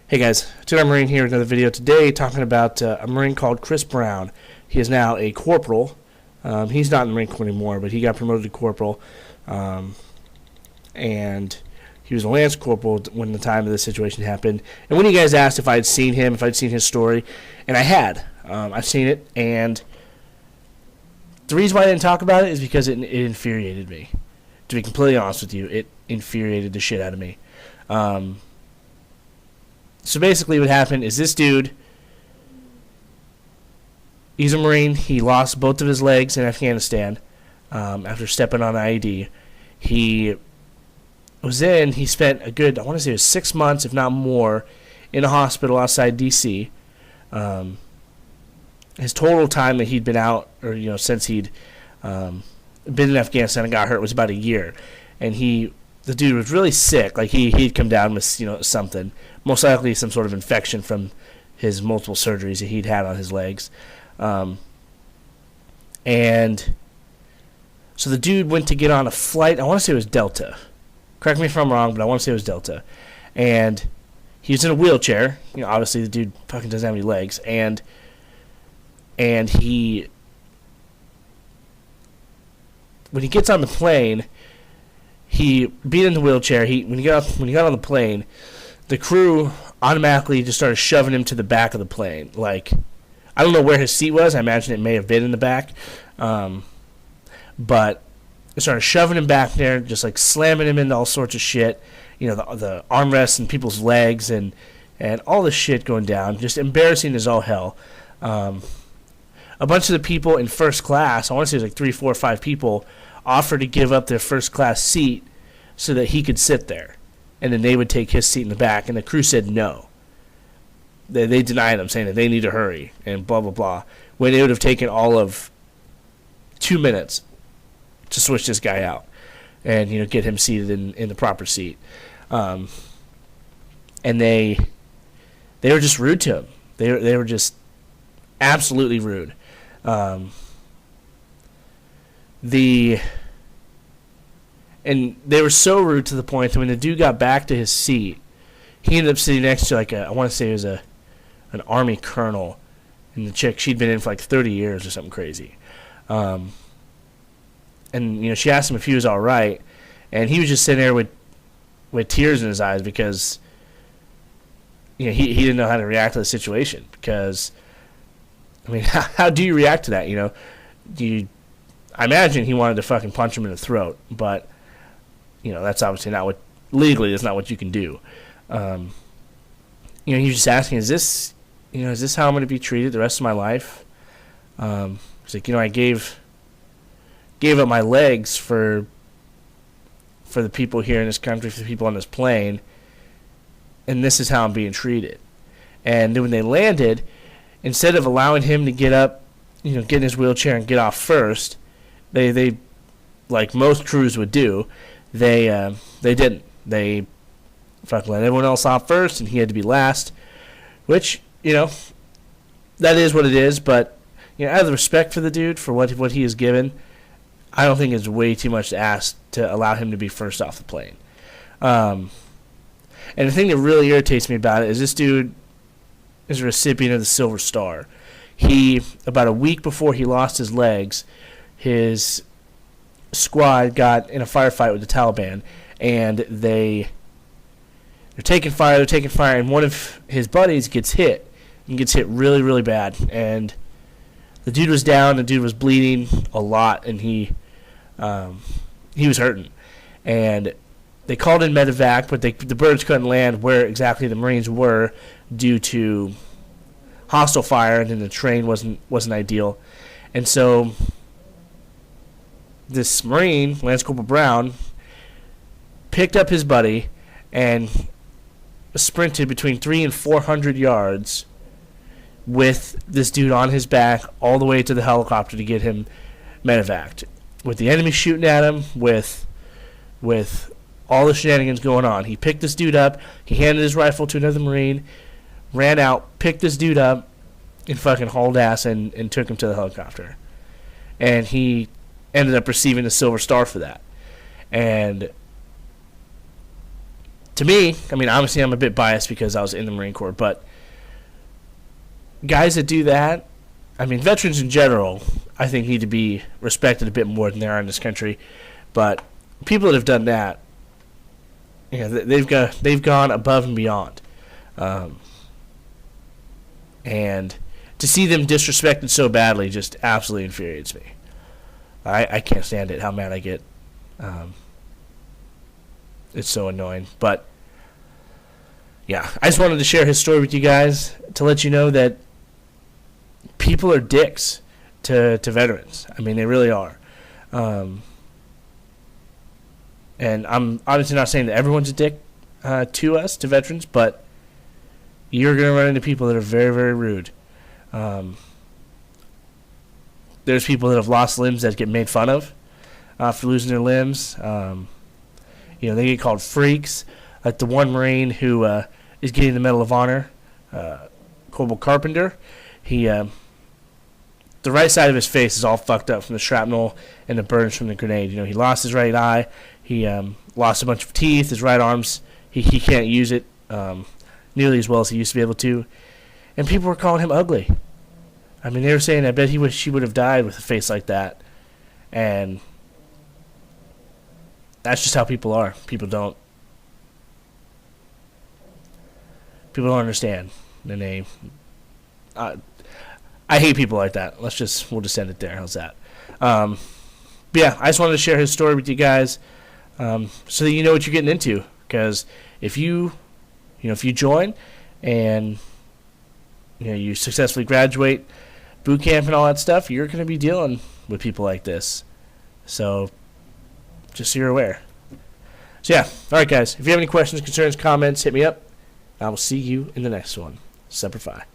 Hey guys, Two-Time Marine here with another video today talking about a Marine called Chris Brown. He is now a corporal. He's not in the Marine Corps anymore, but he got promoted to corporal. And he was a lance corporal when the time of this situation happened. And when you guys asked if I'd seen him, if I'd seen his story, and I had. I've seen it, and the reason why I didn't talk about it is because it infuriated me. To be completely honest with you, it infuriated the shit out of me. So basically what happened is this dude, he's a Marine. He lost both of his legs in Afghanistan after stepping on an IED. He spent a good, I want to say it was 6 months, if not more, in a hospital outside D.C. His total time that he'd been out, or since he'd been in Afghanistan and got hurt, was about a year. And the dude was really sick. Like he'd come down with something, most likely some sort of infection from his multiple surgeries that he'd had on his legs, and so the dude went to get on a flight. I want to say it was Delta. Correct me if I'm wrong, but I want to say it was Delta. And he was in a wheelchair. Obviously the dude fucking doesn't have any legs, and when he gets on the plane. He being in the wheelchair. When he got on the plane, the crew automatically just started shoving him to the back of the plane. Like, I don't know where his seat was. I imagine it may have been in the back, but they started shoving him back there, just like slamming him into all sorts of shit. The armrests and people's legs and all this shit going down. Just embarrassing as all hell. A bunch of the people in first class, I want to say it was like 3, 4, 5 people, offered to give up their first class seat so that he could sit there, and then they would take his seat in the back, and the crew said no. They denied him, saying that they need to hurry and blah blah blah, when it would have taken all of 2 minutes to switch this guy out and get him seated in the proper seat. And they were just rude to him. They were just absolutely rude. And they were so rude to the point that when the dude got back to his seat, he ended up sitting next to I want to say it was an army colonel, and the chick, she'd been in for like 30 years or something crazy. And she asked him if he was all right, and he was just sitting there with tears in his eyes because he didn't know how to react to the situation. Because how do you react to that? I imagine he wanted to fucking punch him in the throat, but that's obviously not what, legally that's not what you can do. He was just asking, is this how I'm going to be treated the rest of my life? He's like, I gave up my legs for the people here in this country, for the people on this plane, and this is how I'm being treated. And then when they landed, instead of allowing him to get up, get in his wheelchair and get off first, they like most crews would do, they didn't. They fucking let everyone else off first, and he had to be last. Which that is what it is. But out of the respect for the dude for what he is given, I don't think it's way too much to ask to allow him to be first off the plane. And the thing that really irritates me about it is this dude is a recipient of the Silver Star. He, about a week before he lost his legs, his squad got in a firefight with the Taliban, and they're taking fire, and one of his buddies gets hit, and gets hit really, really bad, and the dude was down, the dude was bleeding a lot, and he was hurting, and they called in medevac, but the birds couldn't land where exactly the Marines were due to hostile fire, and then the terrain wasn't ideal. And so this Marine, Lance Corporal Brown, picked up his buddy and sprinted between 300 and 400 yards with this dude on his back all the way to the helicopter to get him medevaced. With the enemy shooting at him, with all the shenanigans going on. He picked this dude up, he handed his rifle to another Marine, ran out, picked this dude up, and fucking hauled ass and took him to the helicopter. And he ended up receiving the Silver Star for that. And to me, I mean, obviously I'm a bit biased because I was in the Marine Corps, but guys that do that, I mean, veterans in general, I think need to be respected a bit more than they are in this country. But people that have done that, they've gone above and beyond, and to see them disrespected so badly just absolutely infuriates me. I can't stand it. How mad I get. It's so annoying. But yeah, I just wanted to share his story with you guys to let you know that people are dicks to veterans. I mean, they really are. And I'm obviously not saying that everyone's a dick to us, to veterans, but you're going to run into people that are very, very rude. There's people that have lost limbs that get made fun of for losing their limbs. They get called freaks. Like the one Marine who is getting the Medal of Honor, Corporal Carpenter, the right side of his face is all fucked up from the shrapnel and the burns from the grenade. He lost his right eye. He lost a bunch of teeth. His right arm's, he can't use it nearly as well as he used to be able to. And people were calling him ugly. I mean, they were saying, I bet he would have died with a face like that. And that's just how people are. People don't understand. And I hate people like that. We'll just end it there. How's that? But yeah, I just wanted to share his story with you guys, so that you know what you're getting into. Because if you join and you successfully graduate boot camp and all that stuff, you're going to be dealing with people like this. So just so you're aware. So yeah, all right, guys. If you have any questions, concerns, comments, hit me up. I will see you in the next one. Semper Fi.